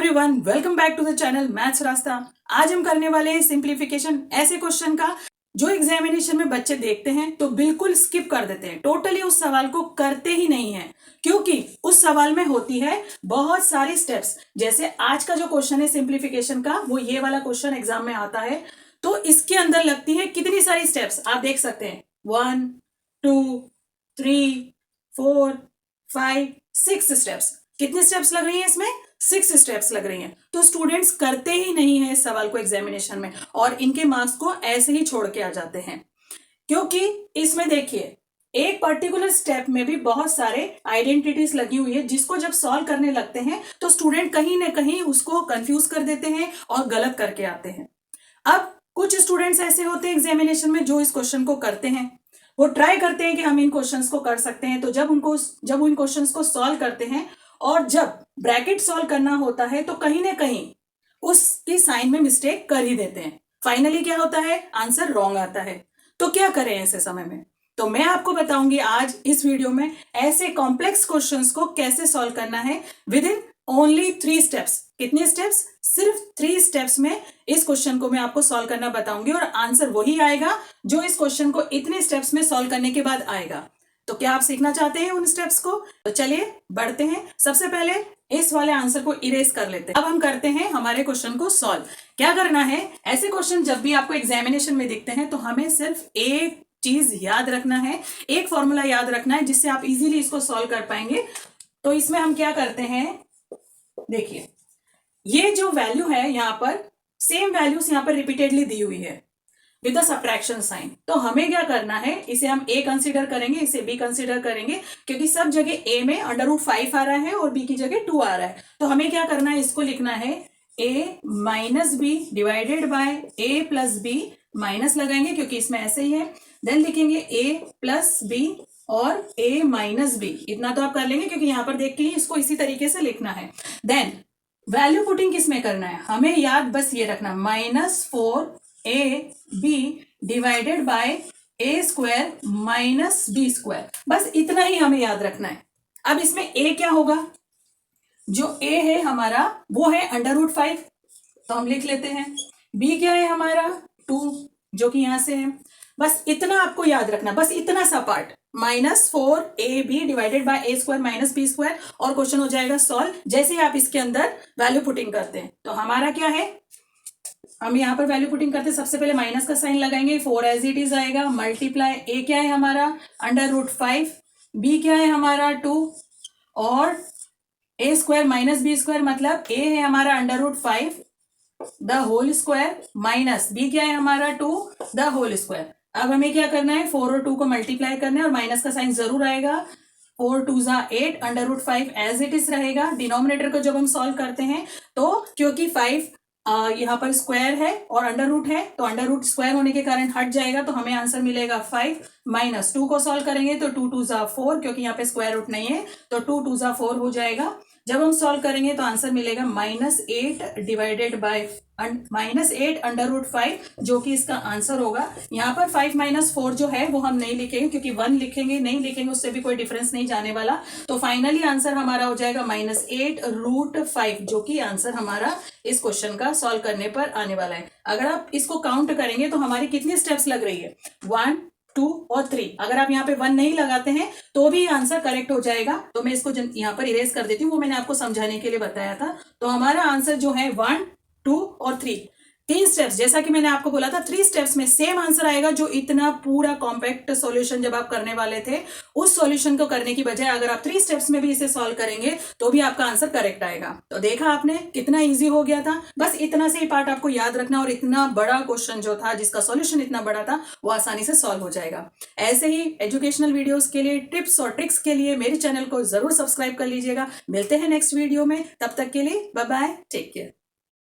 Everyone, welcome back to the channel Maths Rasta. आज हम करने वाले हैं सिंप्लीफिकेशन ऐसे क्वेश्चन का जो एग्जामिनेशन में बच्चे देखते हैं तो बिल्कुल स्किप कर देते हैं, टोटली उस सवाल को करते ही नहीं है, क्योंकि उस सवाल में होती है बहुत सारी स्टेप्स। जैसे आज का जो क्वेश्चन है सिंप्लीफिकेशन का, वो ये वाला क्वेश्चन एग्जाम में आता है, तो इसके अंदर लगती है कितनी सारी स्टेप्स आप देख सकते हैं, 1 2 3 4 5 6 स्टेप्स। कितनी स्टेप्स लग रही है इसमें? 6 स्टेप्स लग रही हैं। तो स्टूडेंट्स करते ही नहीं है इस सवाल को एग्जामिनेशन में और इनके मार्क्स को ऐसे ही छोड़ के आ जाते हैं, क्योंकि इसमें देखिए एक पर्टिकुलर स्टेप में भी बहुत सारे आइडेंटिटीज लगी हुई है, जिसको जब सॉल्व करने लगते हैं तो स्टूडेंट कहीं ना कहीं उसको कंफ्यूज कर देते हैं और गलत करके आते हैं। अब कुछ स्टूडेंट्स ऐसे होते हैं एग्जामिनेशन में जो इस क्वेश्चन को करते हैं, वो ट्राई करते हैं कि हम इन क्वेश्चंस को कर सकते हैं, तो जब उन क्वेश्चंस को सॉल्व करते हैं और जब ब्रैकेट सॉल्व करना होता है तो कहीं ना कहीं उसकी साइन में मिस्टेक कर ही देते हैं। फाइनली क्या होता है? आंसर रॉन्ग आता है। तो क्या करें ऐसे समय में? तो मैं आपको बताऊंगी आज इस वीडियो में ऐसे कॉम्प्लेक्स क्वेश्चंस को कैसे सॉल्व करना है विद इन ओनली 3 स्टेप्स। कितने स्टेप्स? सिर्फ 3 स्टेप्स में इस क्वेश्चन को मैं आपको सॉल्व करना बताऊंगी और आंसर वही आएगा जो इस क्वेश्चन को इतने स्टेप्स में सॉल्व करने के बाद आएगा। तो क्या आप सीखना चाहते हैं उन स्टेप्स को? तो चलिए बढ़ते हैं। सबसे पहले इस वाले आंसर को इरेज कर लेते हैं। अब हम करते हैं हमारे क्वेश्चन को सॉल्व। क्या करना है, ऐसे क्वेश्चन जब भी आपको एग्जामिनेशन में दिखते हैं तो हमें सिर्फ एक चीज याद रखना है, एक फॉर्मूला याद रखना है जिससे आप इजीली इसको सॉल्व कर पाएंगे। तो इसमें हम क्या करते हैं, देखिए ये जो वैल्यू है यहाँ पर सेम वैल्यूज यहाँ पर रिपीटेडली दी हुई है विद द सब्ट्रैक्शन साइन। तो हमें क्या करना है, इसे हम a कंसीडर करेंगे, इसे b कंसीडर करेंगे, क्योंकि सब जगह a में √5 आ रहा है और b की जगह 2 आ रहा है। तो हमें क्या करना है, इसको लिखना है a minus b divided by a plus b, minus लगाएंगे क्योंकि इसमें ऐसे ही है। देन लिखेंगे a प्लस बी और a माइनस बी। इतना तो आप कर लेंगे क्योंकि यहाँ पर देख के ही इसको इसी तरीके से लिखना है। देन वैल्यू पुटिंग किसमें करना है, हमें याद बस ये रखना, -4ab divided by a square minus b square, बस इतना ही हमें याद रखना है। अब इसमें a क्या होगा, जो a है हमारा वो है √5, तो हम लिख लेते हैं। b क्या है हमारा 2, जो कि यहां से है। बस इतना आपको याद रखना, बस इतना सा part, -4ab divided by a square minus b square, और क्वेश्चन हो जाएगा सॉल्व। जैसे ही आप इसके अंदर वैल्यू पुटिंग करते हैं तो हमारा क्या है, हम यहाँ पर वैल्यू पुटिंग करते हैं, सबसे पहले माइनस का साइन लगाएंगे, 4 एज इट इज आएगा, मल्टीप्लाई a क्या है हमारा √5, b क्या है हमारा 2, और a square minus b square मतलब a है हमारा √5 the whole square minus b क्या है हमारा 2 द होल स्क्वायर। अब हमें क्या करना है, 4 और 2 को मल्टीप्लाई करना है और माइनस का साइन जरूर आएगा। 4 2 8, √5 एज इट इज रहेगा। डिनोमिनेटर को जब हम सॉल्व करते हैं तो क्योंकि 5 यहाँ पर स्क्वायर है और अंडर है, तो अंडर स्क्वायर होने के कारण हट जाएगा, तो हमें आंसर मिलेगा 5। माइनस 2 को सॉल्व करेंगे तो 2 2 4, क्योंकि यहाँ पे स्क्वायर रूट नहीं है, तो 2 2 4 हो जाएगा। जब हम सॉल्व करेंगे तो आंसर मिलेगा -8 डिवाइडेड बाय -8 √5, जो कि इसका आंसर होगा। यहाँ पर 5 - 4 जो है वो हम नहीं लिखेंगे, क्योंकि 1 लिखेंगे नहीं लिखेंगे उससे भी कोई डिफरेंस नहीं जाने वाला। तो फाइनली आंसर हमारा हो जाएगा -8 √5, जो कि आंसर हमारा इस क्वेश्चन का सॉल्व करने पर आने वाला है। अगर आप इसको काउंट करेंगे तो हमारी कितनी स्टेप्स लग रही है, 1 2 और 3। अगर आप यहाँ पे 1 नहीं लगाते हैं तो भी आंसर करेक्ट हो जाएगा। तो मैं इसको यहाँ पर इरेज कर देती हूँ, वो मैंने आपको समझाने के लिए बताया था। तो हमारा आंसर जो है 1 2 और 3, 3 स्टेप्स, जैसा कि मैंने आपको बोला था 3 स्टेप्स में सेम आंसर आएगा। जो इतना पूरा कॉम्पैक्ट सॉल्यूशन जब आप करने वाले थे, उस सॉल्यूशन को करने की बजाय अगर आप 3 स्टेप्स में भी इसे सॉल्व करेंगे तो भी आपका आंसर करेक्ट आएगा। तो देखा आपने कितना इजी हो गया था। बस इतना से ही पार्ट आपको याद रखना और इतना बड़ा क्वेश्चन जो था, जिसका सॉल्यूशन इतना बड़ा था, वो आसानी से सॉल्व हो जाएगा। ऐसे ही एजुकेशनल वीडियोस के लिए, टिप्स और ट्रिक्स के लिए मेरे चैनल को जरूर सब्सक्राइब कर लीजिएगा। मिलते हैं नेक्स्ट वीडियो में, तब तक के लिए बाय बाय, टेक केयर।